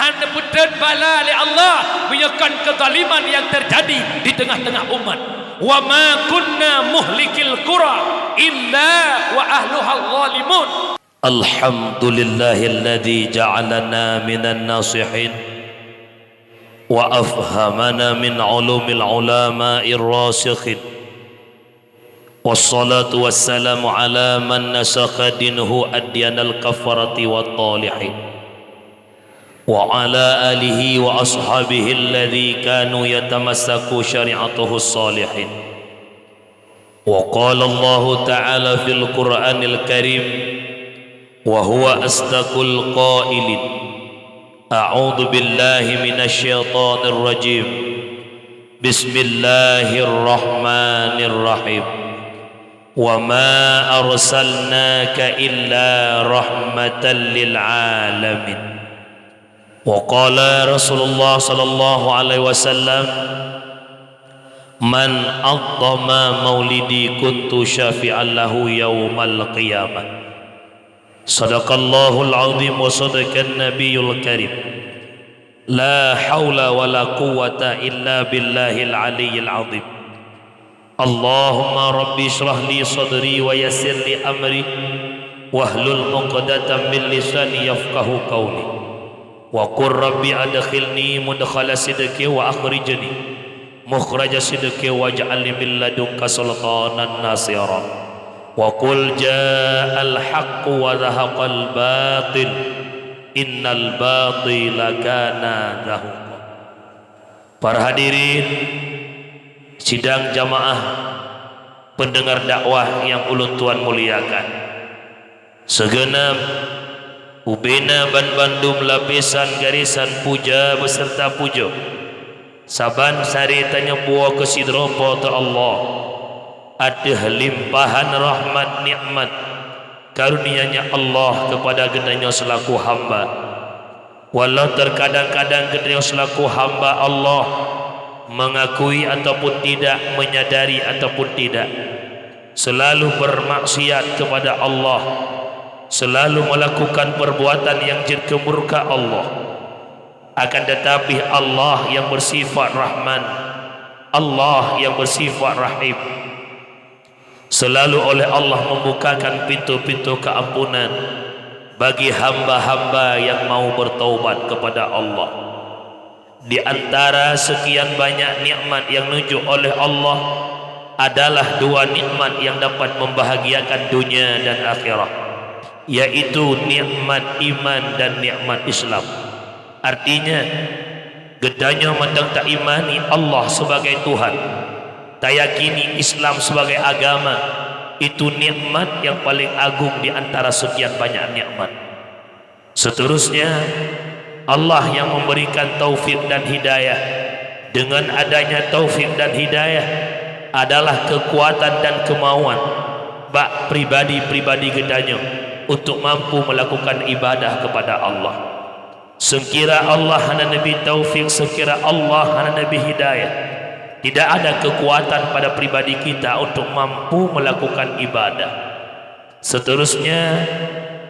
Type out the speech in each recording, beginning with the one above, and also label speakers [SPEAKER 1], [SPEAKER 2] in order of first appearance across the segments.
[SPEAKER 1] hanya putra bala oleh Allah menyebabkan kezaliman yang terjadi di tengah-tengah umat. Wa ma kunna muhlikil qura illa wa ahluha zalimun. Alhamdulillahilladzi ja'alana minan nasihin wa afhamana min ulumil ulama'ir rasikhin. Wassalatu wassalamu ala man nasakha dinhu adyanal kafarati wat talihin wa ala alihi wa ashabihi alladhi kanu yatamassaku syari'atuhu salihin. Wa qala Allah ta'ala fil Qur'anil Karim wa huwa asdaqul qailin a'udzu billahi minasy syaithanir rajim. Bismillahirrahmanirrahim. Wa ma arsalnaka illa rahmatan lil alamin. Wa qala Rasulullah sallallahu alaihi wasallam, man aqdama maulidi kuntu syafi'an lahu yaumal qiyamah. Sadaqallahul azim wa sadaqan nabiyul karim. La haula wa la quwwata illa billahil aliyyil azim. Allahumma rabbi shrah li sadri wa yassir li amri wahlul 'uqdatam min lisani yafqahu qawli wa qur rabbi adkhilni mudkhala sidqi wa akhrijni mukhraja sidqi waj'alni min ladunka sultanan nasira wa qul ja'al haqqu wa zahaqal batil innal batila kana zahuqa. Para hadirin sidang jamaah pendengar dakwah yang ulun tuan muliakan, segenap ubena ban bandum lapisan garisan puja beserta pujo saban sari tanya buah kesidropo ta Allah ada limpahan rahmat nikmat karunia-Nya Allah kepada genanya selaku hamba. Walau terkadang-kadang genanya selaku hamba Allah mengakui ataupun tidak, menyadari ataupun tidak, selalu bermaksiat kepada Allah, selalu melakukan perbuatan yang jadi murka Allah. Akan tetapi Allah yang bersifat Rahman, Allah yang bersifat Rahim, selalu oleh Allah membukakan pintu-pintu keampunan bagi hamba-hamba yang mau bertaubat kepada Allah. Di antara sekian banyak nikmat yang nunjuk oleh Allah adalah dua nikmat yang dapat membahagiakan dunia dan akhirat, yaitu nikmat iman dan nikmat Islam. Artinya gedanya mandang tak imani Allah sebagai Tuhan, tak yakini Islam sebagai agama, itu nikmat yang paling agung di antara sekian banyak nikmat. Seterusnya Allah yang memberikan taufik dan hidayah. Dengan adanya taufik dan hidayah adalah kekuatan dan kemauan bak pribadi-pribadi gedanya untuk mampu melakukan ibadah kepada Allah. Sekira Allah hana nabi taufik, sekira Allah hana nabi hidayah, tidak ada kekuatan pada pribadi kita untuk mampu melakukan ibadah. Seterusnya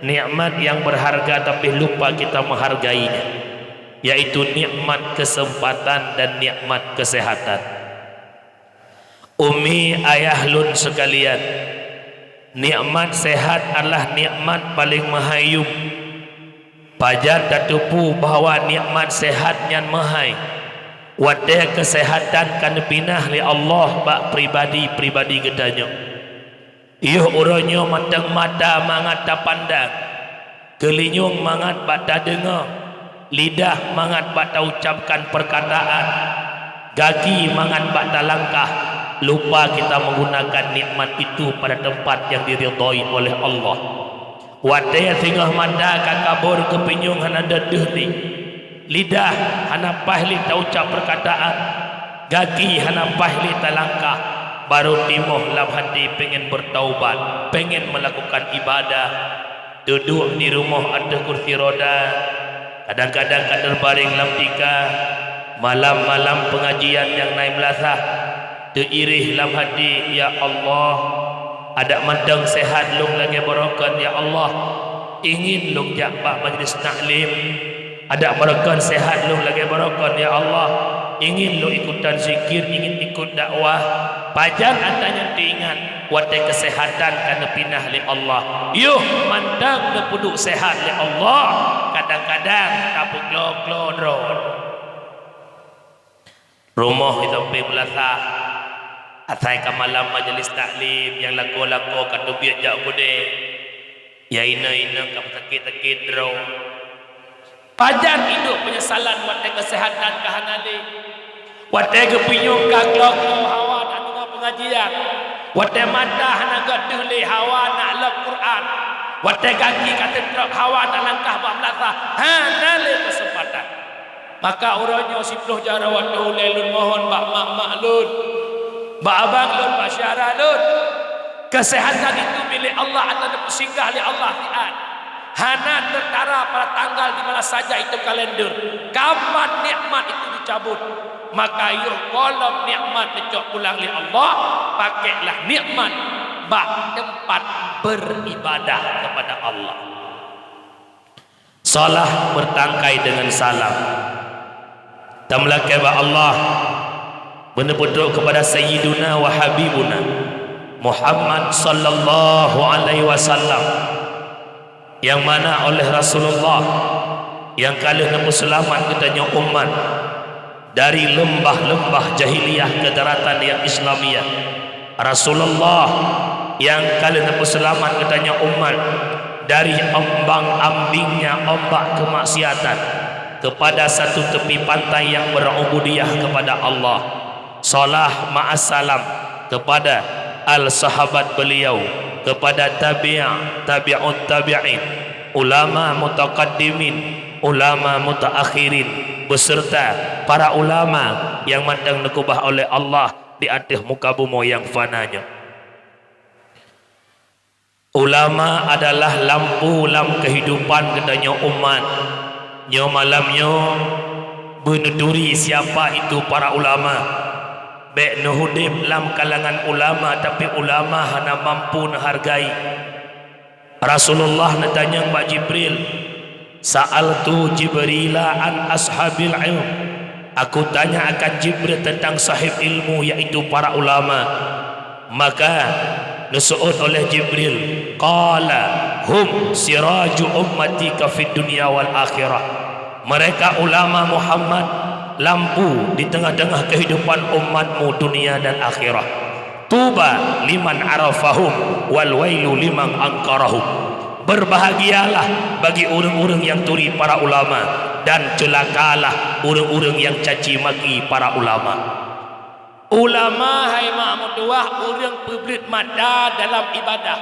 [SPEAKER 1] nikmat yang berharga tapi lupa kita menghargainya, yaitu nikmat kesempatan dan nikmat kesehatan. Umi ayah lun sekalian, nikmat sehat adalah nikmat paling mahayum. Pajar datupu bahawa nikmat sehat yang mahai. Wadah kesehatan kan pinah li Allah bak pribadi-pribadi gedanya. Iuh uronyo matang mata mangat tak pandang, kelinyung mangat bak tak dengar, lidah mangat bak tak ucapkan perkataan, kaki mangat bak tak langkah. Lupa kita menggunakan nikmat itu pada tempat yang diridhai oleh Allah. Wadah tinggal mata kakabur kepinyung hana deduh ni, lidah hana pahli tak ucap perkataan, kaki hana pahli tak langkah. Baru timuh dalam hati pengen bertaubat, pengen melakukan ibadah, duduk di rumah ada kursi roda, kadang-kadang kadang baring dalam tika, malam-malam pengajian yang naik melasah, teririh dalam hati, ya Allah, ada mandang sehat lung lagi barakat, ya Allah, ingin lung jakbak majlis taklim, Ada barakah sehat lu lagi barakah ya Allah. Ingin lu ikutan zikir, ingin ikut dakwah. Pajan adanya diingat watai kesehatan kana pinah li Allah. Yuh mandang na puduk sehat li Allah. Kadang-kadang tapuk glog-glodron. Rumah itu pergi belasah. Atai ke malam majlis taklim yang laku-laku kata biar jak bude. Ya ina-ina kau sakit-sakit draw. Pajan hidup penyesalan watai kesehatan kahanali. Watai kepinyung kaglok hawa nak dengar pengajian. Watai mata hana gaduh li hawa nak lep Quran. Watai kaki kata drop hawa nak langkah buat belasah. Hana li kesempatan. Maka orangnya 10 jara waktu lelun mohon bak mak lun. Bak abang lun, bak syarah lun. Kesehatan itu milik Allah atau singgah oleh Allah Ta'ala. Hana tertara pada tanggal di mana saja itu kalender. Kapan nikmat itu dicabut, maka yuk kolom nikmat dicok pulang oleh Allah. Pakailah nikmat bak tempat beribadah kepada Allah. Salah bertangkai dengan salam. Tamlakai ba Allah benar-benar kepada Sayyiduna wa Habibuna Muhammad sallallahu alaihi wasallam, yang mana oleh Rasulullah yang kali namu selamat katanya umat dari lembah-lembah jahiliyah ke daratan yang Islamiyah. Rasulullah yang kali namu selamat katanya umat dari ombang-ambingnya ombak kemaksiatan kepada satu tepi pantai yang berubudiyah kepada Allah. Salah ma'assalam kepada al-sahabat beliau, kepada tabi'ut tabi'in, ulama mutaqaddimin, ulama mutaakhirin, beserta para ulama yang mandang nekubah oleh Allah di atas muka bumi yang fananya. Ulama adalah lampu lam kehidupan katanya umat. Nyo malamnya beneduri siapa itu para ulama. Baik nuhudib lam kalangan ulama, tapi ulama hana mampu menghargai. Rasulullah natanya Mbak Jibril, sa'altu Jibrila an ashabil ilm. Aku tanya akan Jibril tentang sahib ilmu, yaitu para ulama. Maka nasu'ud oleh Jibril, qala hum siraju ummatika fid dunya wal akhirah. Mereka ulama Muhammad, lampu di tengah-tengah kehidupan umatmu dunia dan akhirat. Tuba liman arafahum wal wailu liman angkarahum. Berbahagialah bagi orang-orang yang turi para ulama, dan celakalah orang-orang yang caci maki para ulama. Ulama hai ma'muduah orang publik mada dalam ibadah.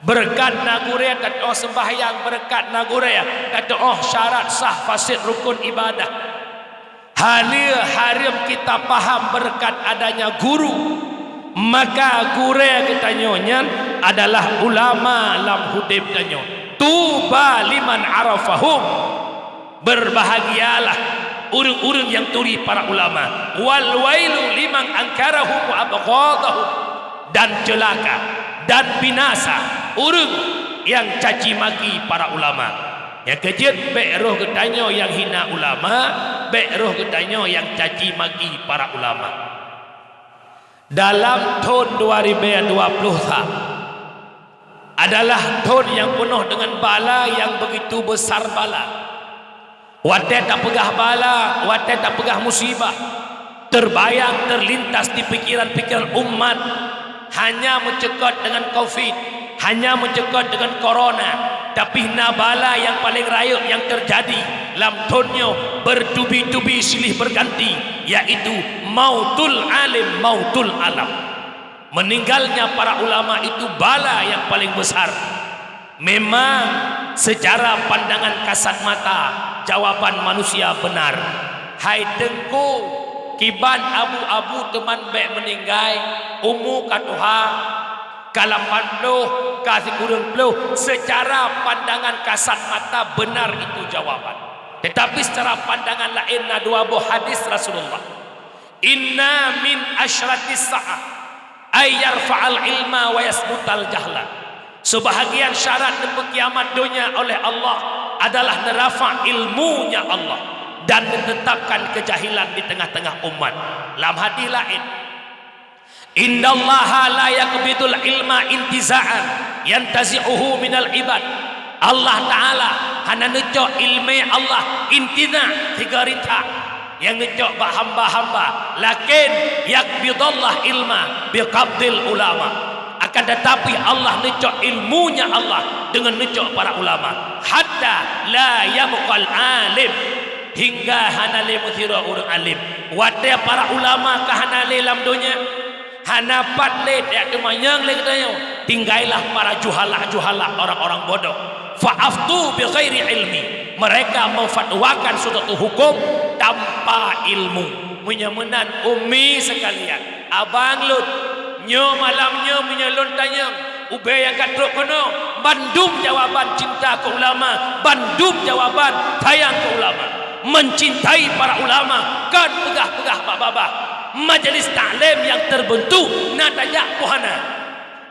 [SPEAKER 1] Berkat nagure kata oh sembahyang, berkat nagure kata oh syarat sah fasid rukun ibadah. Halia harim kita paham berkat adanya guru, maka gure kita nyonya adalah ulama lam hudib tanyo. Tuba liman arafahum. Berbahagialah urung-urung yang turi para ulama. Wal wailu liman angkarahum wa abghadahum. Dan celaka dan binasa urung yang caci maki para ulama. Yang kejut baik roh ketanyo yang hina ulama, baik roh ketanyo yang caci maki para ulama. Dalam tahun 2020 adalah tahun yang penuh dengan bala yang begitu besar bala. Watai tak pegah bala, watai tak pegah musibah, terbayang, terlintas di pikiran-pikiran umat hanya mencekot dengan COVID, hanya mencekot dengan corona. Tapi nabala yang paling rayuk yang terjadi dalam tahunnya bertubi-tubi silih berganti, yaitu mautul alim, mautul alam. Meninggalnya para ulama itu bala yang paling besar. Memang secara pandangan kasat mata jawaban manusia benar. Hai tengku kiban abu-abu teman baik meninggal umur katuha kalapan peluh kasih kurang peluh. Secara pandangan kasat mata benar itu jawaban. Tetapi secara pandangan lain ada dua buah hadis Rasulullah. Inna min asyratis sa'ah ay yarfa'al ilma wa yasbutal jahla. Sebahagian syarat kiamat dunia oleh Allah adalah nerafa ilmunya Allah dan menetapkan kejahilan di tengah-tengah umat. Dalam hadis lain, innallaha la yaqbidul ilma intiza'an yantazi'uhu minal ibad. Allah Ta'ala hana necok ilmu Allah intiza tiga rita yang necok bah hamba-hamba, lakin yakbidullah ilma biqabdil ulama. Akan tetapi Allah necok ilmunya Allah dengan necok para ulama, hatta la yabqal alim, hingga hana le muthira urang alim. Wate para ulama ka hana le lam dunya, hana pat le dak tumayang le katanya, tinggailah para juhala orang-orang bodoh. Fa'aftu bi ghairi ilmi, mereka memfatwakan suatu hukum tanpa ilmu. Menyemenan umi sekalian, abang lut nyo malamnya menyelon tanya ubay yang katruk kono bandum jawaban cinta ke ulama, bandum jawaban sayang ke ulama, mencintai para ulama kan pegah-pegah babah majelis taklim yang terbentuk nak tajak pohana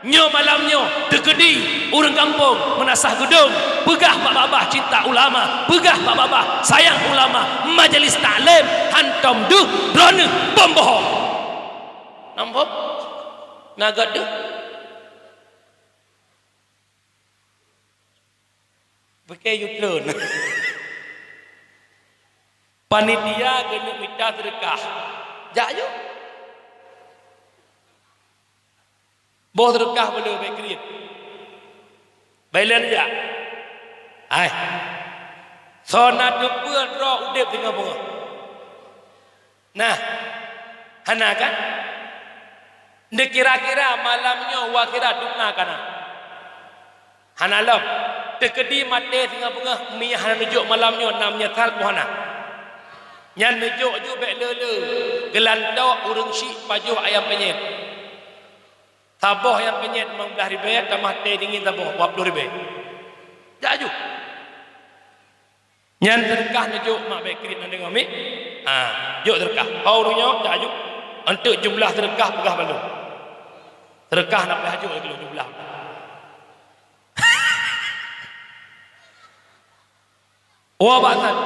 [SPEAKER 1] nyo malamnya dekedi orang kampung menasah gedung pegah babah cinta ulama, pegah babah sayang ulama, majelis taklim hantam duh berani pembohong nampak naga deh pakai U-turn panitia kena minta sedekah jauh bos sedekah boleh baik kredit bailan ya ai sona depan roh udip dengan bunga nah hana kan dia kira-kira malamnya wakira dukna kana hanalam tekedi mate tengah bengah mi hana nujuk malamnya namnya tal puhana nyan nujuk ju bek lele gelantok urang syik pajuh ayam penyet taboh yang penyet 15,000 tambah teh dingin taboh 40,000 jaju nyan terkah nujuk mak bek kredit nang dengar mi juk terkah aurunyo jaju untuk jumlah terkah pegah balu terkah nak haji kalau jumlah wabatan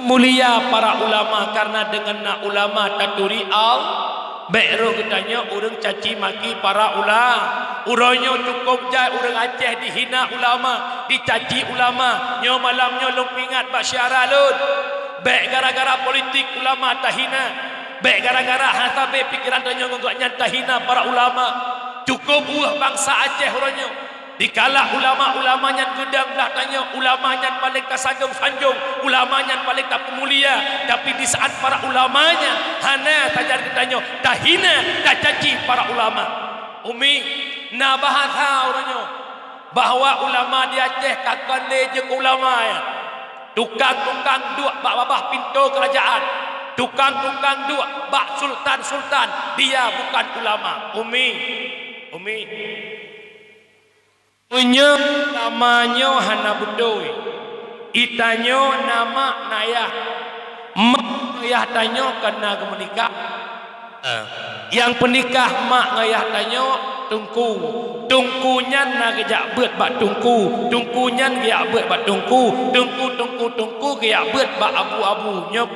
[SPEAKER 1] mulia para ulama karena dengan nak ulama taturi al bekro katanya orang caci maki para ulama uronyo cukup jai orang Aceh dihina ulama dicaci ulama nyo malamnya lumpingat basyara lud bek gara-gara politik ulama tahina baik gara-gara hasabe pikiran tanya ngogoknya tahina para ulama cukup bangsa Aceh orangnya dikala ulama-ulamanya gedang belah tanya ulamanya paling kasanjung-sanjung ulamanya paling tak mulia tapi di saat para ulamanya hana tajar tanya tahina tak caci para ulama umi na bahasa orangnya bahwa ulama di Aceh kakak leje ulama ya tukang-tukang duk bak-babah pintu kerajaan tukang-tukang dua bak sultan-sultan dia bukan ulama umi punya namanya hana budoi itanyo nama nayah mak ngayah tanyo kena menikah yang penikah mak ngayah tanyo tungkunya nak gejak beut bak tungkunya gejak beut bak tungku gejak beut bak abu-abunya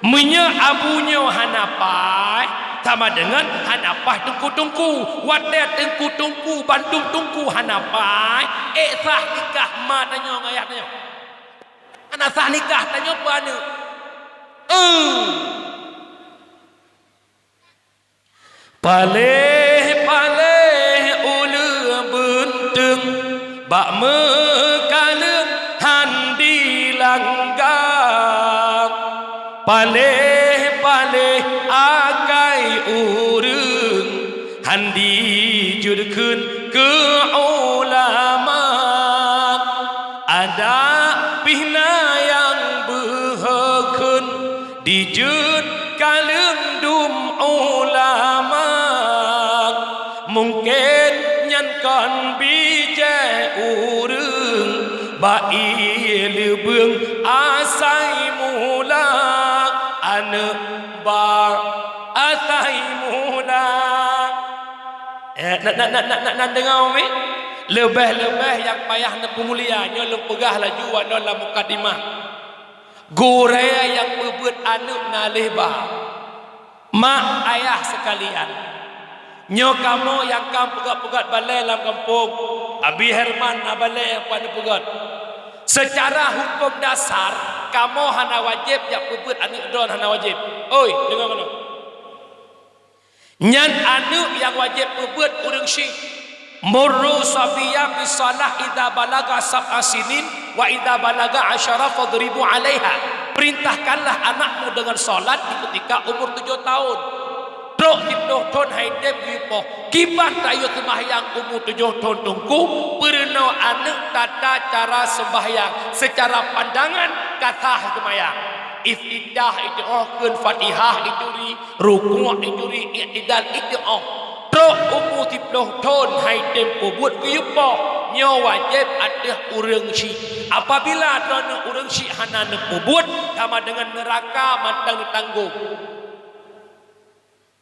[SPEAKER 1] Munya abunya hanapai sama dengan hanapai tungku wadah tungku Bandung tungku hanapai sah nikah ma tanya ngayah tanya anak sah nikah tanya mana paleh ulu bentung bak mekaleng handi langgang paleh akai urang handi jurkeun ke ulama ada pihna yang behekeun dijud kalendum ulama mungkin nyankan bijak urang bai lebeung asai mula ane ba asai mula nak dengar umi
[SPEAKER 2] lebih-lebih yang payah nak pemulia nyolong pegah laju adalah mukadimah gure yang berbuat anak nalih ba mak ayah sekalian nyo kamu yang kamu pegat-pegat balai dalam kampung Abi Herman balai yang pada pegat secara hukum dasar kamu hana wajib yang berbuat anak don hana wajib oi dengar mana nyan anak yang wajib berbuat urang syik murru sabiya bisalah idza balaga sab'a sinin wa idza balaga 10 fadribu 'alaiha perintahkanlah anakmu dengan salat ketika umur 7 tahun trok dipdoh ton haidem wipo kibat tayo sembahyang umur 7 tahun tungku perno anak tata cara sembahyang secara pandangan kata sembahyang istidah itu keun Fatihah itu ri ruku' itu ri i'tidal itu trok umur 10 tahun haidem buat wipo nyo wajib ada urang syik apabila ada urang syik hana buat sama dengan neraka mantang ditanggung.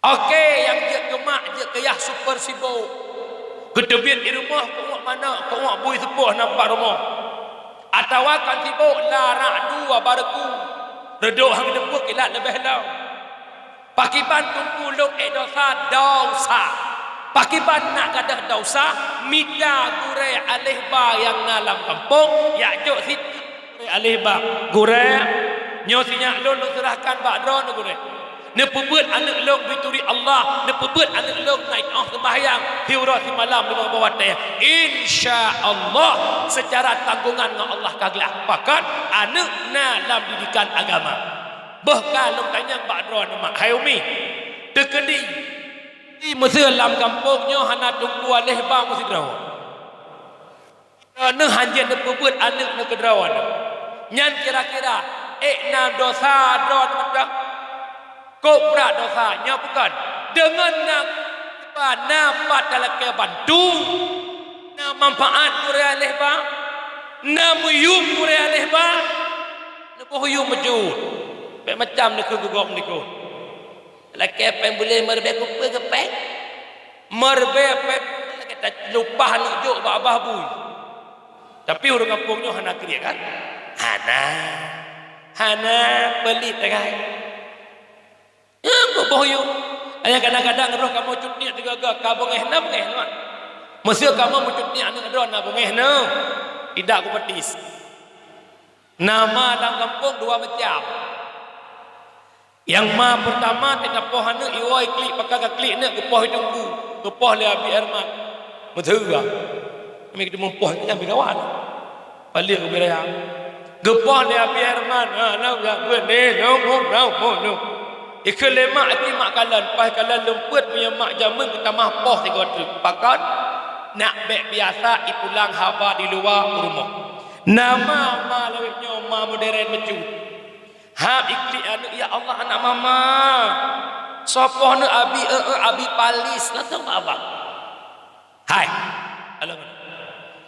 [SPEAKER 2] Okey, yang dia gemak dia kayah super sibuk. Kedebit di rumah kau mana? Kau bui sepuh nampak rumah. Atawa kan sibuk larak dua baraku. Reduk hang depuh kilat lebih lau. Pakiban tunggu luk dosa. Pakiban nak gadah dosa, mida gure alih ba yang dalam kampung, ya jok si alih ba gure nyo sinyak lon serahkan ba dron gure. Ne pebut anak long bituri Allah, ne pebut anak long naik sembahyang hiura si malam di bawah teh. Insya-Allah secara tanggungan dengan Allah kaglah. Pakat anak na dalam didikan agama. Bahkan long tanya Pak Dron mak Hayumi. Tekedi di Mesir dalam kampungnya hana tunggu alih bang mesti draw. Ne hanjin ne pebut anak ne kedrawan. Nyan kira-kira na dosa dron mendak kau berat dosanya bukan dengan napa dalam kebantu na manfaat muria lehba na muyum muria lehba na bohuyum majud macam ni kegugok ni ko laki pen boleh merbe ko pegepek merbe pek kita lupa ni juk babah bui tapi orang kampungnya hana kriya kan hana pelit kan bohyo ayah kadang-kadang roh kamu cutni tiga-tiga kamu ngehna ngehna mesti kamu mencutni anak roh na ngehna tidak aku petis nama dalam kampung dua macam yang pertama tidak pohana iwai klik pakai klik nak gepoh tunggu gepoh le Abi Herman methura kami kita mempoh kita birawan balik ke biraya gepoh le Abi Herman na gak ne no Ikelema hati mak kalan, pas kalan lemput punya mak jamin kita mahpoh tiga truk. Pakat nak bek biasa ipulang haba di luar rumah. Nama ma lewitnya ma modern mecu. Ha ikli anu ya Allah anak mama. Sopoh nu abi palis lah tahu apa. Hai. Halo.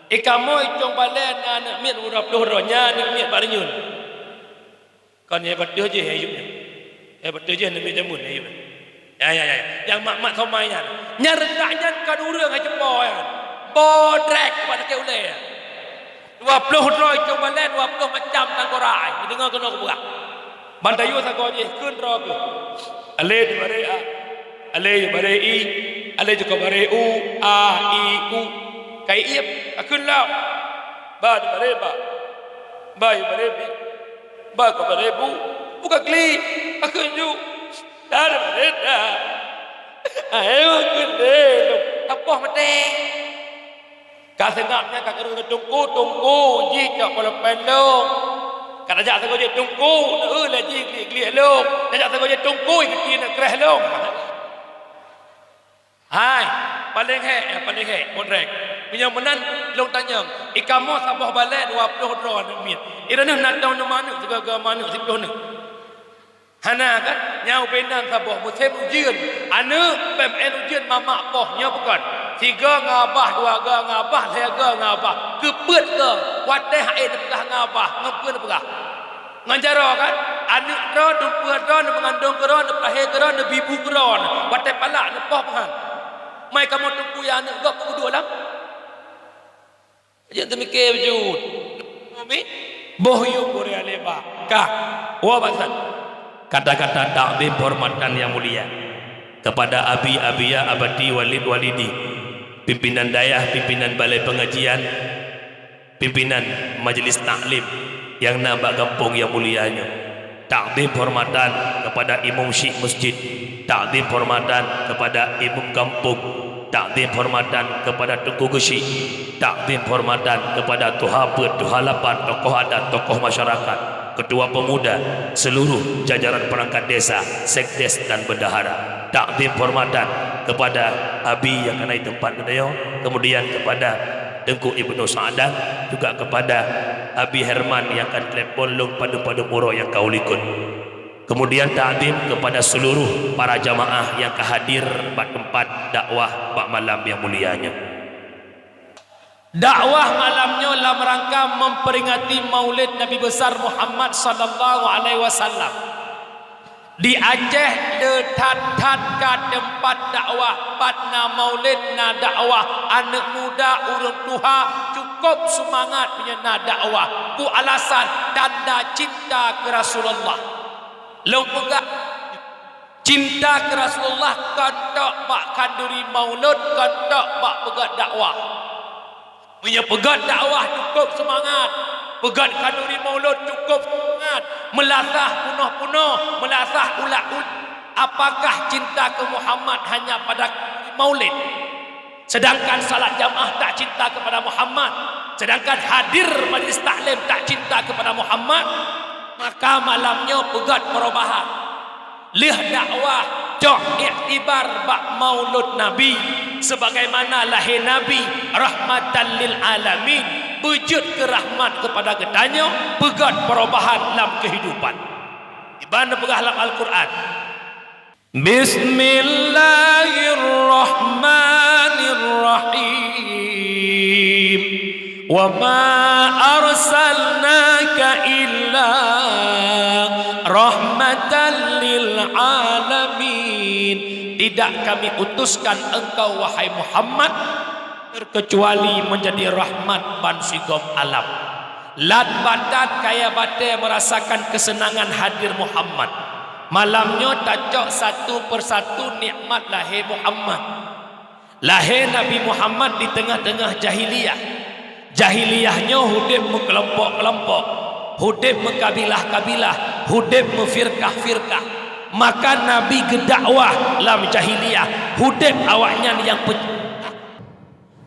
[SPEAKER 2] Ikamu icong balen anak mit urap dohronya anak mit barinyun. Kan ya betul je hidupnya. Betul je Nabi Jamun ya yang mak-mak somainya nyerdaknya kan urang aja boyan bodrek pada ke ulai 20 roi coba lain 20 macam tangkorai dengar kena ke buah bantayu sagoje kun ro ke ale bare a ale bare i ale juga bare u a i u kai iep akun lau ba bare ba bare bi ba ko bare bu buka kli aku ju dar bereda ayo gede tapoh mate kasengapnya kakak tunggu jika kalau pendong kata jak sago je tunggu la ji kli lo jak sago je tunggu ikut nak kerah lo hai paling he modrek punya menan long tanya ikamu sabah balai 20 dron mit irana nak tahu mana juga mana 10 ni hana kan nyau benan sabah musim ujian anu pem ujian mama pohnya bukan tiga ngabah dua ngabah tiga ngabah kebeut ke wateh air pegah ngabah ngepun pegah nganjaro kan anu ro dumpuan ro mengandung ro pelahe ro bibu ro wateh palak ne poh kan mai kamu tunggu ya anu gak kedua lah Aja temikir wujud. Amin. Bohyu Korea lebar. Kah? Wa basan.
[SPEAKER 1] Kata-kata takdim hormatan yang mulia kepada Abi Abiyah Abadi Walid Walidi, pimpinan dayah, pimpinan balai pengajian, pimpinan majelis taklim yang nambah kampung yang mulianya. Takdim hormatan kepada imam syekh masjid, takdim hormatan kepada imam kampung, takdim hormatan kepada Tengku Gesi, takdim hormatan kepada Tuhabet, Tuhalapan, tokoh adat, tokoh masyarakat, ketua pemuda, seluruh jajaran perangkat desa, sekdes dan bendahara. Takdim hormatan kepada Abi yang kenai tempat kedayo, kemudian kepada Tengku Ibnu Sa'adah, juga kepada Abi Herman yang akan telepon long padu-padu muro yang kau likut. Kemudian takdim kepada seluruh para jamaah yang kehadir pada tempat dakwah pada malam yang mulianya.
[SPEAKER 2] Dakwah malamnya dalam rangka memperingati Maulid Nabi besar Muhammad sallallahu alaihi wasallam. Di Aceh detat-tat ke tempat dakwah patna Maulid na dakwah anak muda urang tuha cukup semangat punya na dakwah ku alasan tanda cinta ke Rasulullah. Long pegak cinta ke Rasulullah kandak bak kanduri maulud kandak bak pegat dakwah. Punya pegat dakwah cukup semangat, pegat kanduri maulud cukup semangat, melasah punuh-punuh, melasah ulat-ulat. Apakah cinta ke Muhammad hanya pada maulid? Sedangkan salat jamaah tak cinta kepada Muhammad, sedangkan hadir majlis taklim tak cinta kepada Muhammad, maka malamnya pegat perubahan. Lih dakwah jok iktibar bak maulud Nabi sebagaimana lahir Nabi rahmatan lil alamin, wujud ke rahmat kepada gedanya, pegat perubahan dalam kehidupan. Ibana pegah dalam Al-Quran. Bismillahirrahmanirrahim. Wa ma arsalnaka illa rahmatan lil alamin. Tidak kami utuskan engkau wahai Muhammad terkecuali menjadi rahmat ban sigom alam. Lat batat kaya batai merasakan kesenangan hadir Muhammad. Malamnya tacok satu persatu nikmat lahir Muhammad. Lahir Nabi Muhammad di tengah-tengah jahiliyah. Jahiliyahnya hudib berkelompok-kelompok, hudib berkabilah-kabilah, hudib berfirkah-firkah. Maka Nabi gedakwah dalam jahiliyah, hudib awaknya yang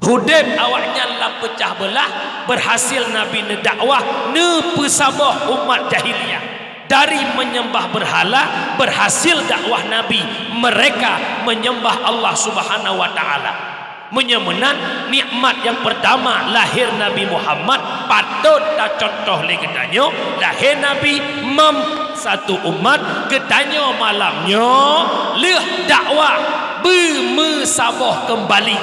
[SPEAKER 2] hudib awaknya dalam pecah belah, berhasil Nabi nedakwah ne pesabah umat jahiliyah dari menyembah berhala, berhasil dakwah Nabi mereka menyembah Allah Subhanahu wa taala. Menyemenan nikmat yang pertama lahir Nabi Muhammad patut tak contoh legendanyo lahir Nabi satu umat gedanyo malamnya lih dakwah bermesabah kembali,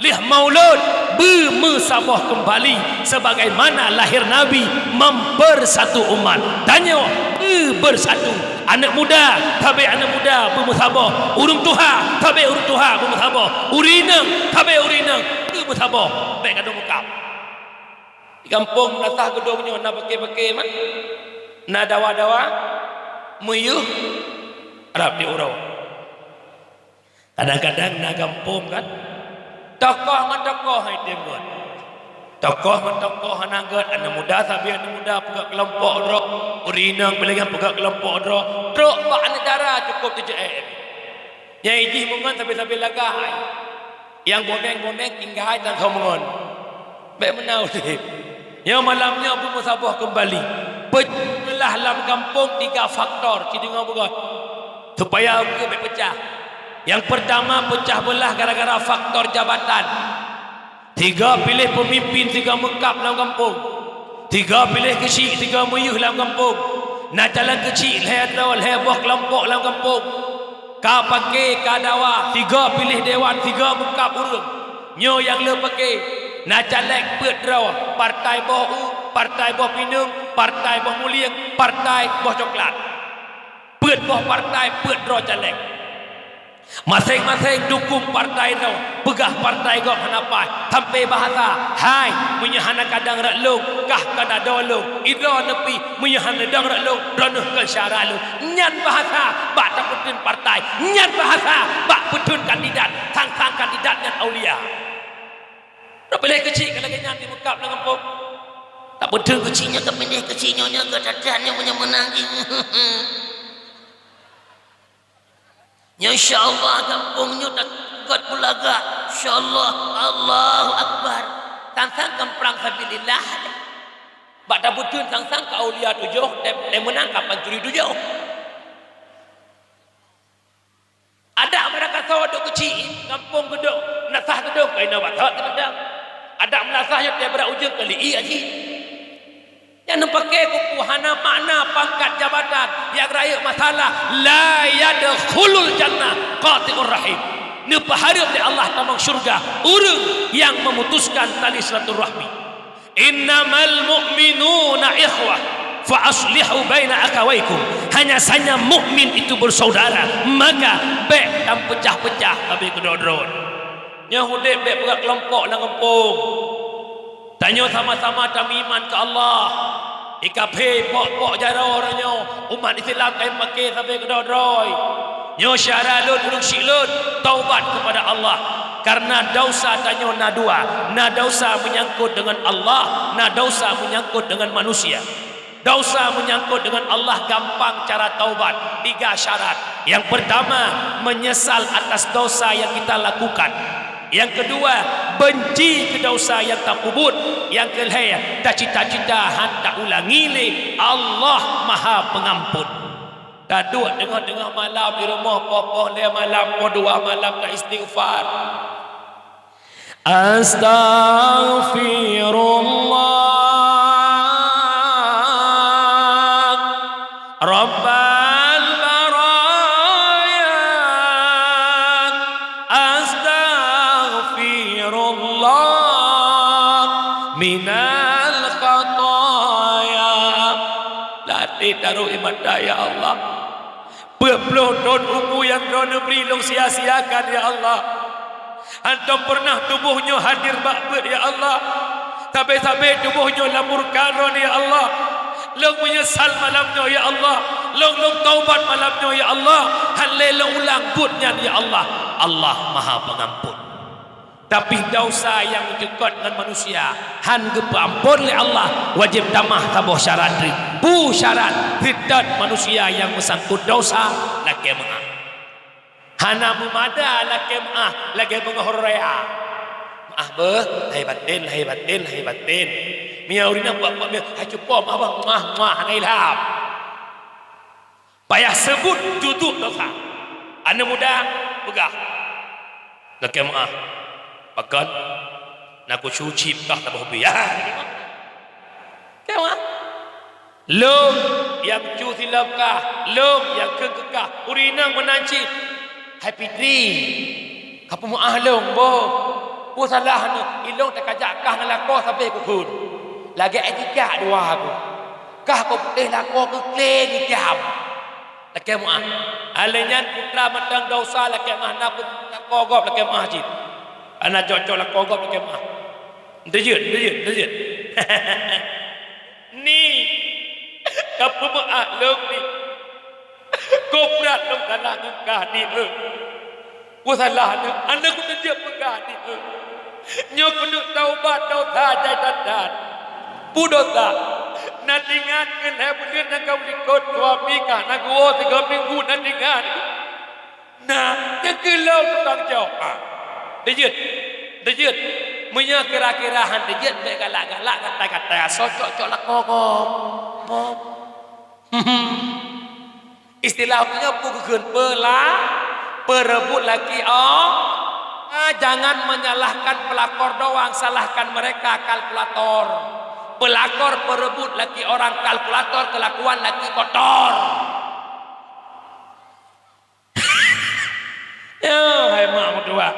[SPEAKER 2] lih maulud bermesabah kembali sebagaimana lahir Nabi mempersatu umat. Tanya bersatu, anak muda tabe anak muda bermusabah, urung tuha tabe urung tuha bermusabah, urinang tabe urinang bermusabah. Baik kadang mukap di kampung natah gedungnya na pakai-pakai man na dawa-dawa muyuh Arab di urau. Kadang-kadang na kampung kan tokoh dengan tokoh hai tembut, tokoh dengan tokoh hanagat anak muda tapi anak muda pegak kelompok drok urinang belengan pegak kelompok drok pak negara cukup 7M yang ijih mengon tapi lagah yang boneng-boneng tinggal dan kau mengon baik menau deh yang malamnya Abu Musabah kembali pecah dalam kampung 3 faktor cidinga bukan supaya aku baik pecah. Yang pertama pecah belah gara-gara faktor jabatan. 3 pilih pemimpin, 3 mengkap dalam kampung. 3 pilih kecil, 3 muyuh dalam kampung. Nak jalan kecil, leher buah kelompok dalam kampung. Ka pakai, ka dawa. 3 pilih dewan, 3 mengkap urung. Nyo yang le pakai. Nak calek pet draw. Partai boh u, partai boh pinung, partai boh muliang, partai boh coklat. Pet boh partai, pet draw calek. Masing-masing dukung partai tu, pegah partai kau kenapa? Sampai bahasa, hai, menyahana kadang raklung, kah kada dolung, idro nepi, menyahana dang raklung, ronuh ke syarah lu. Nyan bahasa, bak tak betun partai, nyan bahasa, bak betun kandidat, sang-sang kandidat nyan aulia. Tak boleh kecil kalau nyan di Mekap dengan pun. Tak betun kecilnya ke pendek kecilnya ke dadannya punya menang. Ya insyaAllah kampungnya tak kuat bulaga. InsyaAllah Allahu Akbar. Sang-sang kemperang sabilillah. Bak dah betul sang-sang ke aulia tujuh. Dia menang kapan curi tujuh. Ada mereka sawah duk kecil. Kampung gedung. Nasah gedung. Kena batak gedung. Ada menasah yang dia berak ujung kali. Iya sih. Yang pakai kuku hana makna pangkat jabatan yang raya masalah la yadkhulul jannah qati'ur rahim. Ni paharap di Allah tamang syurga urang yang memutuskan tali silaturahmi. Innamal mu'minuna ikhwah fa aslihu baina akawaikum. Hanya saja mukmin itu bersaudara, maka baik dan pecah-pecah tapi kedodron. Yahudi baik berat kelompok dan kampung. Tanya sama-sama kami iman ke Allah. IKP pok-pok jara orangnya. Umat Islam kami pakai sampai ke dodroy. Nyo syaralun ulung syilun. Taubat kepada Allah. Karena dosa tanya na dua. Na dosa menyangkut dengan Allah. Na dosa menyangkut dengan manusia. Dosa menyangkut dengan Allah gampang cara taubat. 3 syarat. Yang pertama, menyesal atas dosa yang kita lakukan. Yang kedua, benci ke dosa yang tak kubut. Yang ketiga, tak cita-cita hendak ulangi le. Allah Maha Pengampun. Dah duduk tengah-tengah malam di rumah popoh le malam po 2 malam ke istighfar. Astaghfirullah Rabbal baraya. Astaghfirullah minal khataya. Latih taruh ibadah ya Allah. Berpuluh don umur yang drone beri long sia-siakan ya Allah. Antum pernah tubuhnya hadir bakber ya Allah. Sampai-sampai tubuhnya lamur karon ya Allah. Long menyesal malamnya ya Allah. Long taubat malamnya ya Allah. Halil ulang butnya ya Allah. Allah Maha Pengampun. Tapi dosa yang dekat dengan manusia han gepampun oleh Allah wajib tamah tabuh syarat bu syarat hidat manusia yang mesangkut dosa laki maaf hana memada laki maaf lagi menghoraya maaf beh hai batin mia urina buat mia hacupom abang mah nailham payah sebut juduk dosa anda muda pegah laki maaf Pakat nak aku cuci kah tak berhobi ya. Kau lom yang cu silapkah, lom yang kekekah, urinang menanci. Happy tree. Kapu mu ahlong bo. Bu salah ni ilong tak kajak kah ngelako sampai kukun. Lagi etika dua aku. Kah kau putih lako ke kleng jam. Lagi mu ah. Alenyan putra matang dosa lagi mah nak kogop lagi masjid. Anak cocok lah kogop lagi mah. Dejut. Ni kapu maklum ni. Koprat long tanah ngkah ni Ku salah ni. Anak ku terjep pegah ni Nyok kena taubat dosa jadadan. Pu dosa. Natingan kena boleh nak kau likut suami kah nak gua 3 minggu natingan. Nah, yang kelau tukang jawab. Dejut munya kira-kirahan dejut baik galak-galak kata-kata socok lah kogom istilah punya bukan perebut laki jangan menyalahkan pelakor doang, salahkan mereka kalkulator. Pelakor perebut laki orang, kalkulator kelakuan laki kotor. Ya hai mak dua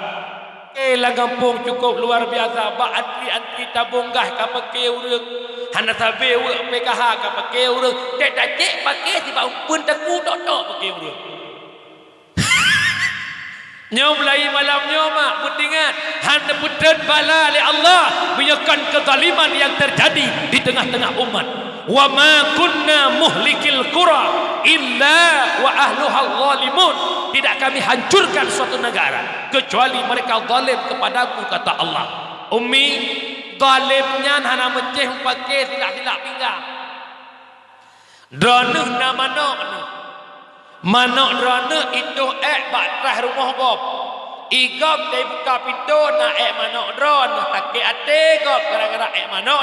[SPEAKER 2] lah kampung cukup luar biasa. Ba antri tabunggah ka pakai urang. Hana tabe we PKH ka pakai urang. Tek cek pakai si bau pun teku dok pakai urang. Nyom lai malam nyoma beringat hanya putan bala oleh Allah menyekan kezaliman yang terjadi di tengah-tengah umat. Wa ma kunna muhlikil qura illa wa ahluha zalimun. Tidak kami hancurkan suatu negara kecuali mereka zalim kepadaku, kata Allah. Ummi zalimnya hana menceh pakai silap-silap pinggang. Drone na manok drone itu batrah rumah gop. Igop dia buka pintu na manok drone takik ate gop gara-gara manok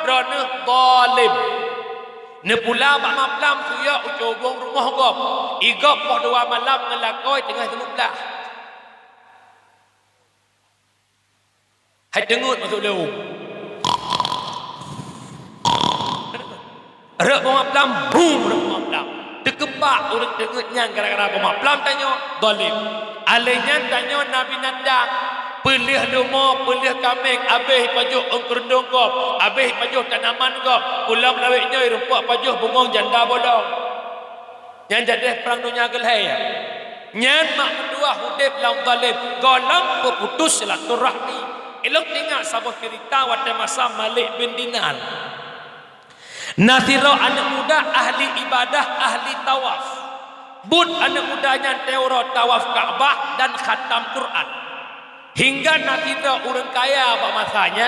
[SPEAKER 2] drone zalim. Ne pula bak maplam suya ucobong rumah gop. Igop po 2 malam ngelakoi tengah teluplah. Hai dengut masuk leung. Rek pemaplam boom rek pemaplam. Dekepak urang dengutnya gara-gara pemaplam tanya zalim. Alenya tanya Nabi Nandang, pelih lumah, pelih kambing, habis pajuh engkerundung kop, habis pajuh tanaman kop, pulang lawiknya rumput pajuh bungong janda bolong. Yang jadi perang dunia gelai ya. Nyan mak kedua hudib lam zalim, golam berputus silaturahmi. Elok tengok sahabat cerita pada masa Malik bin Dinar. Nasiro anak muda ahli ibadah, ahli tawaf. Bud anak mudanya teoro tawaf Ka'bah dan khatam Quran. Hingga nasiro orang kaya apa masanya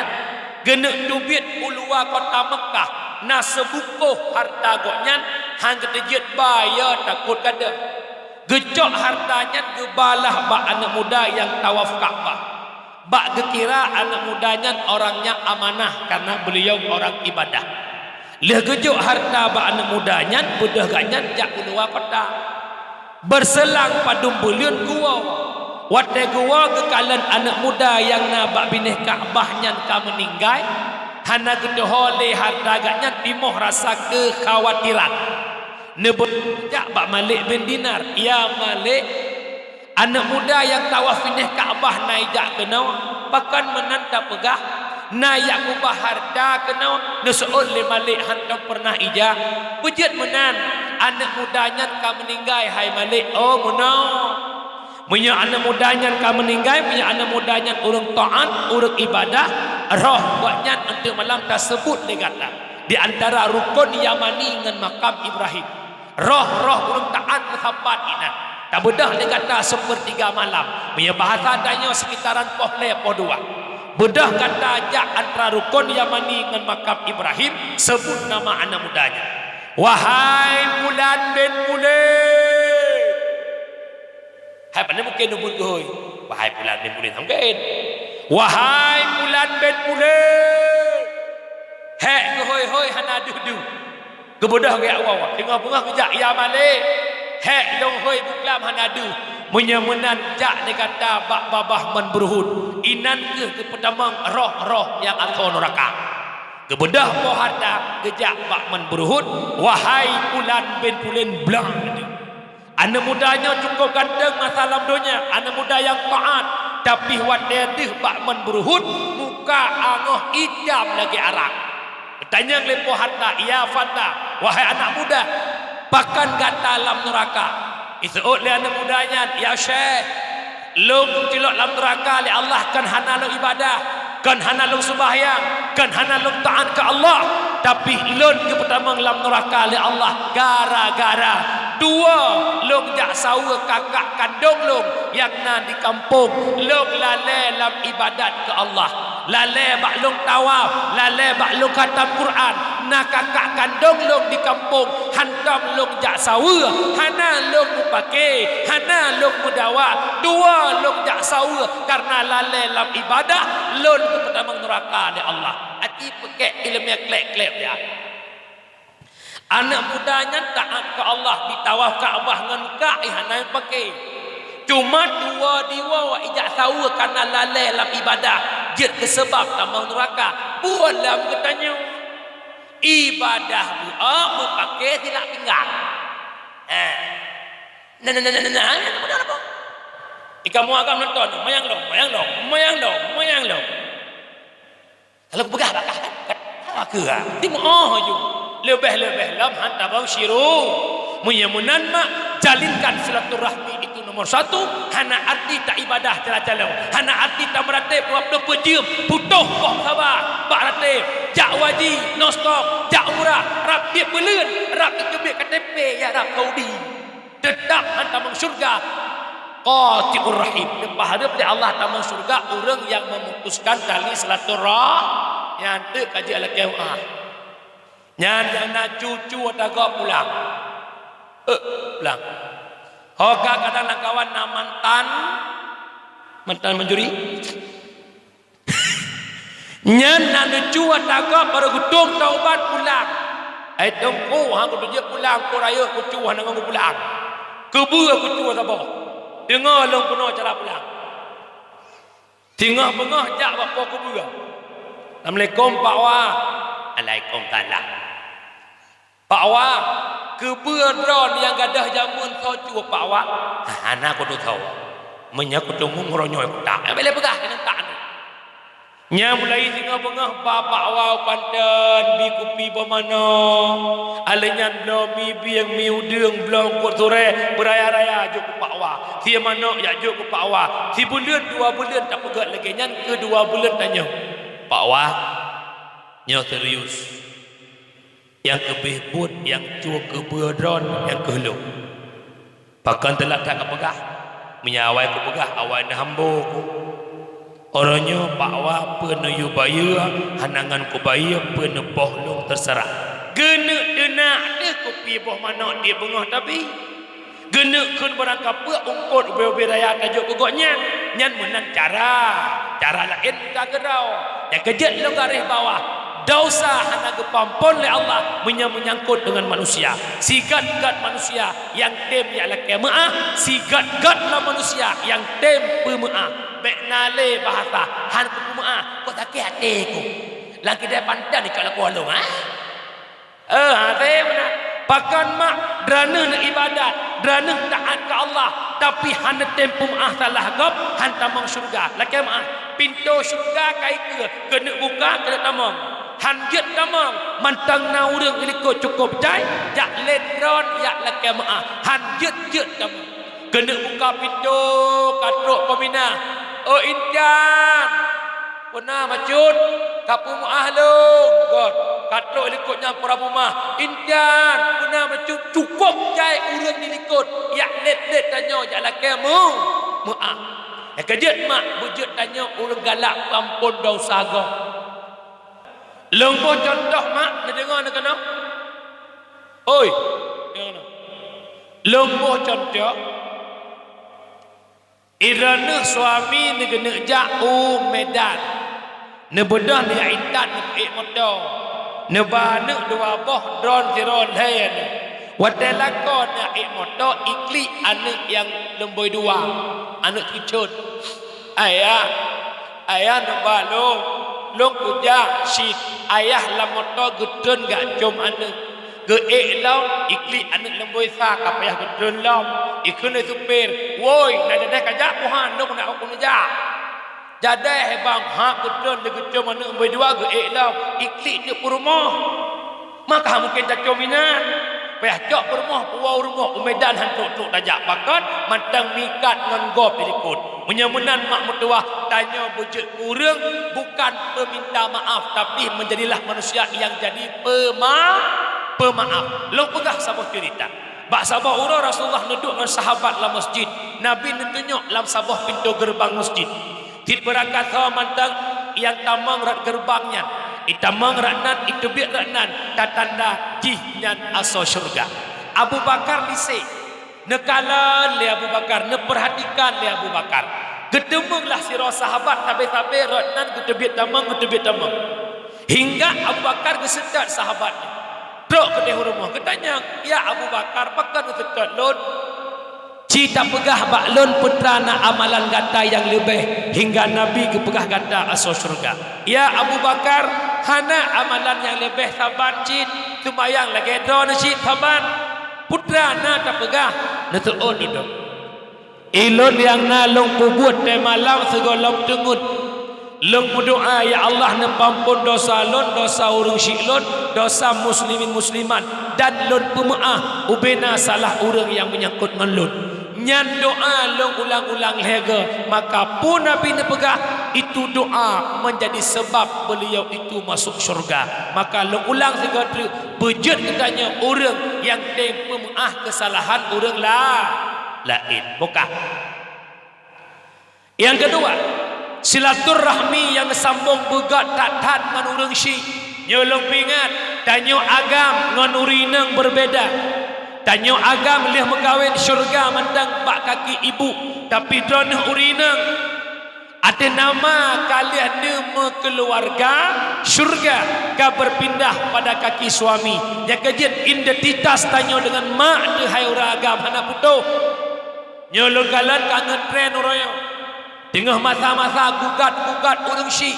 [SPEAKER 2] genek dubit ulua kota Mekah. Na sebukuh harta goknya hang ketejit bayar takut kada. Gecok hartanya gebalah bak anak muda yang tawaf Ka'bah. Bak gekira anak mudanya orangnya amanah karena beliau orang ibadah. Leh gejuk harta bak anak mudanya budah ganya jak ulua kota. Berselang padum bulion gua. Wate gua kekalan anak muda yang nabak binih Ka'bahnya ka meninggal. Hana gedohole harta ganya timoh rasa kekhawatiran. Nebejak bak Malik bin Dinar. Ya Malik, anak muda yang tawaf binih Ka'bah naijak kenau. Bahkan menanda pegah. Nayak ubah harta kenau. Nesu'ul li Malik hantam pernah ijak. Bujit menan. Anak mudanya ka meninggal. Hai Malik. Oh menau. Punya anak mudanya ka meninggal. Punya anak mudanya urang ta'at. Urang ibadah. Roh buatnya untuk malam tersebut legata. Di antara rukun Yamani dengan makam Ibrahim. Roh-roh urang ta'at bersahabat inat. Tak bedah legata sepertiga malam. Punya bahasa adanya sekitaran pohle po 2. Bedah kata ajak antara rukun Yamani dengan makam Ibrahim. Sebut nama anak mudanya. Wahai Bulan bin Bulan. Hai pandai mungkin nubun goy. Wahai Bulan bin Bulan mungkin. Wahai Bulan bin Bulan. Hek goy hana dudu. Kebedah ke awak. Tengah bunga kejak ya Malik. Hek dong hoy buklam hana du. Menyemenan jak dikata bak babah men berhud. Inan ke pedamang roh-roh yang atau neraka. Kebedah pohada gejak bak men berhud. Wahai Bulan bin Bulan belang. Anak mudanya cukup ganteng masalah dunia. Anak muda yang taat. Tapi wadedih bak men berhud. Muka angoh idam lagi arak. Bertanya lepo harta. Ya fata. Wahai anak muda. Bahkan gata dalam neraka. Isu'ud li anak mudanya. Ya Syekh. Lu tilok dalam neraka li Allah kan hana lu ibadah. Kan hana lu sembahyang. Kan hana lu taat ke Allah. Tapi lun ke pertama dalam neraka li Allah. Gara-gara. 2. Lu jak sawa kakak kandung lu. Yang na di kampung. Lu lalai dalam ibadat ke Allah. Lalai bak lu tawaf. Lalai bak lu khatam Quran. Na kakak kandung lu di kampung. Hantam lu jak sawa. Hana lu pakai. Hana lu mudawa. 2. Lu jak sawa. Karena lalai dalam ibadah. Lun ke pertama neraka di Allah. Hati pakai ilmu klek-klek dia. Anak mudanya taat ke Allah. Ditawaf Ka'bah dengan ka'i. Hana yang pakai. Cuma 2 diwa wa ijak sawa. Karena lalai dalam ibadah. Jid kesebab tambang neraka. Buatlah bertanya. Ibadah doa memakai silap pinggang. Kamu akan nonton. Mayang dong. Kalau begah bakah. Aku lah. Timu je. Lebih-lebih lam hantar bang syiru. Menyemunan mak jalinkan silaturahmi itu nomor satu. Hana arti tak ibadah jalan-jalan, hana arti tak meratib 24 jam putuh kok sabar bak ratib jak wajib non stop jak umrah rap dia beleun rap kebik KTP ya rap Saudi tetap hantar syurga qati'ur rahim. Lepas hadap di Allah tamu surga orang yang memutuskan tali silaturahmi yang tu kaji al-qiyamah. Yang nak cucu ataga pulang. Pulang. Hoga kadang nak kawan nak mantan mencuri. Nyan nak cucu ataga baru gudung taubat pulang. Ai tunggu hang kudu je pulang ko raya cucu hang ngau pulang. Kebua cucu apa? Dengar long penuh cara pulang. Tengah bengah jak bapa kebua. Assalamualaikum Pak Wah. Waalaikumsalam. Pak Wah, keberon yang gadah jamun soju Pak Wah. Anak aku tu tahu. Menyaku tunggu ngeronyoy aku tak. Boleh pegah kena tak. Nya mulai tengah bengah Bapak Wah panten bi kupi bermana. Alenya belum bi yang miudeng belum kot sore beraya-raya juk Pak Wah. Sia mana ya juk Pak Wah. Si bulan 2 bulan tak pegat lagi nyan ke 2 bulan tanya. Pak Wah nyo serius. Yang kebih pun yang cua keberon yang kehelu. Pakan telah tak kepegah. Menyawai ku pegah awal hambo ku. Orangnya Pak Wah pernah yu bayar hanangan ku bayar pernah pohlong terserah. Gena denak dia ku pi boh mana dia bengah tapi. Gena kun barang kapua ungkot ubi-ubi raya tajuk kugoknya. Nyan menang cara lain tak gerau. Yang kejut lo garis bawah. Dosa hana gepampun oleh Allah menyangkut dengan manusia. Sigat-gat manusia yang tem ialah kiamah, sigat-gatlah manusia yang tem pemaaf. Baik nale bahasa han ku pemaaf, kau tak hati ku. Lagi dia pandan ni kalau ku alung saya mana? Pakan mak derana nak ibadat, derana taat ke Allah, tapi hana tem pemaaf salah gap, han tamang syurga. Lagi maaf, pintu syurga kai ke kena buka kena tamang. Hanjut tamang mantang na urang iliko cukup jai jak ledron yak leke maah hanjut tamang kena buka pintu katruk pemina injan puna macut kapu maah long god katruk iliko nyampur rumah injan puna macut cukup jai urang iliko yak led tanya jak leke maah kejut mak bujut tanya urang galak ampun dosa go. Lengbo contoh mak nak dengar nak kena. Oi, dengar. Lengbo contoh. Irana suami nak kena jauh Medan. Ne bedah ni aitat ni motor. Ne bana dua boh drone siron lain. Wadai lakon nak motor ikli anak yang lemboi dua. Anak kicut. Ayah nak balong. Long puja shit ayah la motor gudun gak jom anak ge lau ikli anak lemboi sa ka payah gudun lau ikune supir woi nak dah kajak puhan long nak aku najak jadai hebang ha gudun de jom anak lemboi dua ge lau ikli de rumah maka mungkin tak minat payah jok rumah puau rumah Medan hantuk tuk tajak pakat mantang mikat ngan gop ikut menyamunan mak mertua tanya bujuk kurang bukan peminta maaf tapi menjadilah manusia yang jadi pemaaf. Lo pegah sabah cerita bak sabah urang Rasulullah duduk dengan sahabat dalam masjid. Nabi tunjuk dalam sabah pintu gerbang masjid. Tit berangkat sama mantang yang tamang rat gerbangnya. Itamang raknan itu biar raknan tatanda jihnya aso syurga. Abu Bakar lisik nekalan le Abu Bakar neperhatikan le Abu Bakar gedemunglah sirah sahabat tabe-tabe raknan gedebit tamang hingga Abu Bakar gesedat sahabatnya trok ke rumah ketanya ya Abu Bakar pakan gesedat lon cita pegah baklon putra na amalan gata yang lebih hingga Nabi kepegah gata aso syurga. Ya Abu Bakar hana amalan yang lebih sabar cit tumayang lagi drone cit sabar putra na tak pegah na tuon itu ilon yang nalong pubut te malam segolong tengut Long berdoa ya Allah nepampun dosa lon, dosa urang syik lon, dosa muslimin muslimat dan lon pemaaf ubena salah urang yang menyangkut dengan lon. Nyan doa long ulang-ulang lega, maka pun Nabi nepegah itu doa menjadi sebab beliau itu masuk syurga. Maka long ulang segera bejut katanya orang yang pemaaf kesalahan orang lain. Bukan. Yang kedua, silaturahmi yang sambung begat tak dengan orang syik. Nyolong pingat, tanyo agam dengan urinang berbeda. Tanyo agam leh megawin syurga mandang pak kaki ibu, tapi dronah urinang. Ada nama kalian nama keluarga syurga ka berpindah pada kaki suami. Yang kejut identitas tanyo dengan mak de hai ura agam hana putuh. Nyolong galan kangen tren oroyo. Tengah masa-masa gugat urang syik.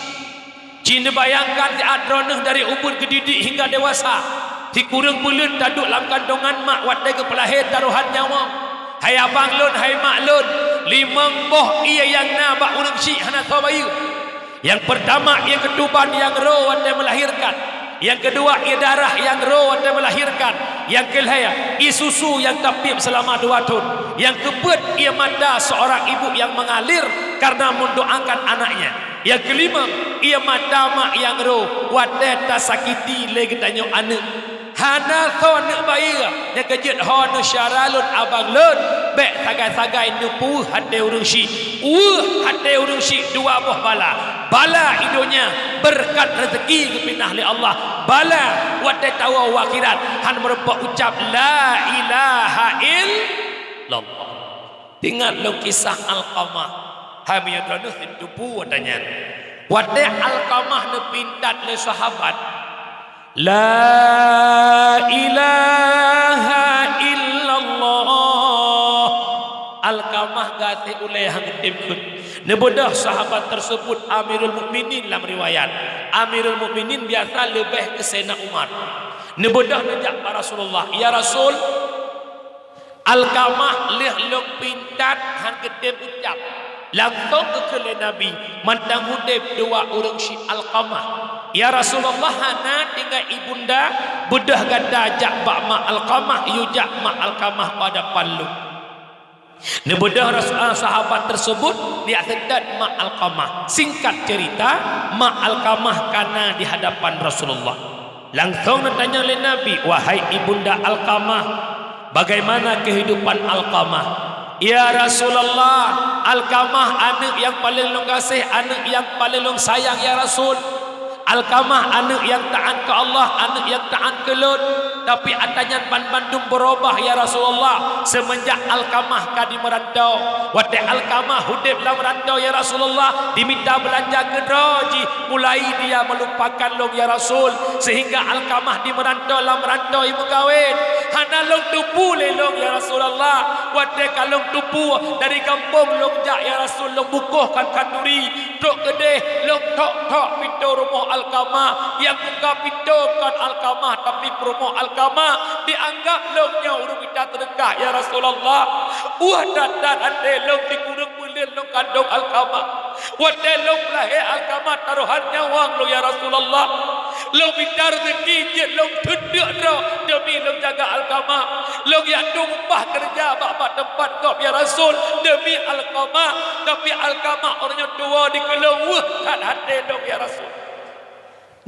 [SPEAKER 2] Cina bayangkan si adronah dari umur kedidik hingga dewasa. Si kurang bulan taduk dalam kandungan mak wadai ke pelahir taruhan nyawa. Hai abang lun, hai mak lun. 5 boh ia yang nabak urang syik hana tabayu. Yang pertama ia ketuban yang roh wadai melahirkan. Yang kedua ia darah yang roh wadai melahirkan. Yang kelima ia susu yang tapip selama 2 tahun. Yang keempat ia mata seorang ibu yang mengalir karena mendoakan anaknya. Yang kelima ia mata mak yang roh wadai tak sakiti lagi tanya anak. Hana thon bayi nya kejut hon syaralun abang lun bek sagai-sagai nupu hade urang syik hade urang syik 2 buah bala idonya berkat rezeki kepinah li Allah bala wadai tawa akhirat han merupa ucap la ilaha illallah. Tingat lo kisah Alqamah hamiyah dranu nupu wadanya wadai Alqamah ne pindat le sahabat la ilaha illallah. Alqamah gati ulai hang timkut. Nebedah sahabat tersebut Amirul Mukminin dalam riwayat. Amirul Mukminin biasa lebih ke Sayyidina Umar. Nebedah nejak para Rasulullah, ya Rasul, Alqamah leh lok pintat hang ketim ucap. Langsung ke Nabi mandang hudib 2 orang syik Alqamah. Ya Rasulullah hana tinggal ibunda bedah ganda jak bak mak Alqamah yujak mak Alqamah pada palu. Ni bedah Rasulullah sahabat tersebut dia sedat mak Alqamah. Singkat cerita mak Alqamah kana di hadapan Rasulullah. Langsung ditanya oleh Nabi, wahai ibunda Alqamah, bagaimana kehidupan Alqamah? Ya Rasulullah, Alqamah anak yang paling long kasih, anak yang paling long sayang ya Rasul. Alqamah anak yang taat ke Allah, anak yang taat ke Lut. Tapi adanya Bandung berubah ya Rasulullah semenjak Alqamah kadi merantau. Wadai Alqamah hudib dalam merantau ya Rasulullah, diminta belanja gedroji, mulai dia melupakan long ya Rasul, sehingga Alqamah di merantau dalam merantau ibu kawin. Hana long tupu le long ya Rasulullah. Wadai kalong tupu dari kampung long jak ya Rasul, long bukuhkan kanduri, dok gede long tok pintu rumah Alqamah. Yang buka pintu kan Alqamah, tapi rumah Alqamah dianggap longnya urung kita terdekat ya Rasulullah. Dan ade long dikurung bulan long kandung Alqamah. Wadai long lahir Alqamah taruhan nyawang lo ya Rasulullah. Long bitar rezeki je long tunduk ro demi long jaga Alqamah. Long yang tumpah kerja bak tempat kau ya Rasul demi Alqamah. Tapi Alqamah orangnya tua di kelong kan ade long ya Rasul.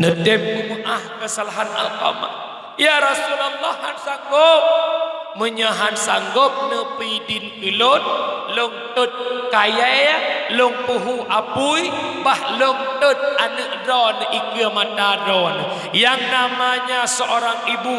[SPEAKER 2] Nedem mu'ah kesalahan Alqamah. Ya Rasulullah han sanggup menyahan sanggup nepi din kelot long tut kaya long puhu apui bah long tut anak dron ikir mata dron. Yang namanya seorang ibu